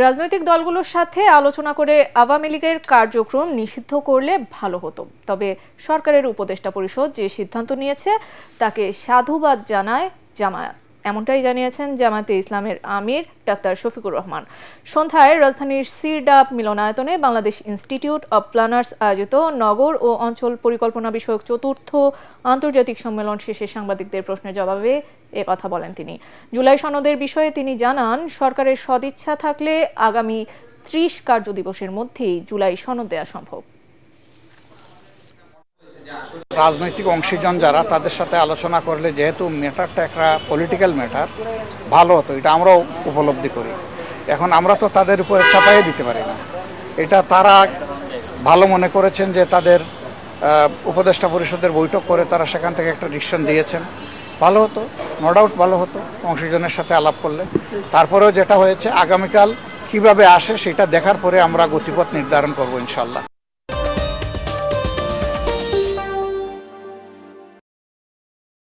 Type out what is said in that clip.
রাজনৈতিক দলগুলোর সাথে আলোচনা করে আওয়ামী লীগের কার্যক্রম নিষিদ্ধ করলে ভালো হতো, তবে সরকারের উপদেষ্টা পরিষদ যে সিদ্ধান্ত নিয়েছে তাকে সাধুবাদ জানায় জামায়াত। এমনটাই জানিয়েছেন জামায়াতে ইসলামের আমির ডাক্তার শফিকুর রহমান। সন্ধ্যায় রাজধানীর সিরডাপ মিলনায়তনে বাংলাদেশ ইনস্টিটিউট অব প্ল্যানার্স আয়োজিত নগর ও অঞ্চল পরিকল্পনা বিষয়ক চতুর্থ আন্তর্জাতিক সম্মেলন শেষে সাংবাদিকদের প্রশ্নের জবাবে এ কথা বলেন তিনি। জুলাই সনদের বিষয়ে তিনি জানান, সরকারের সদিচ্ছা থাকলে আগামী ৩০ কার্যদিবসের মধ্যেই জুলাই সনদ দেওয়া সম্ভব। রাজনৈতিক অংশীজন যারা, তাদের সাথে আলোচনা করলে যেহেতু ম্যাটারটা একটা পলিটিক্যাল ম্যাটার, ভালো হতো, এটা আমরাও উপলব্ধি করি। এখন আমরা তো তাদের উপরে চাপাইয়ে দিতে পারি না। এটা তারা ভালো মনে করেছেন যে তাদের উপদেষ্টা পরিষদের বৈঠক করে তারা সেখান থেকে একটা ডিসিশন দিয়েছেন, ভালো হতো, নো ডাউট ভালো হতো অংশীজনের সাথে আলাপ করলে। তারপরেও যেটা হয়েছে, আগামীকাল কিভাবে আসে সেটা দেখার পরে আমরা গতিপথ নির্ধারণ করবো ইনশাল্লাহ।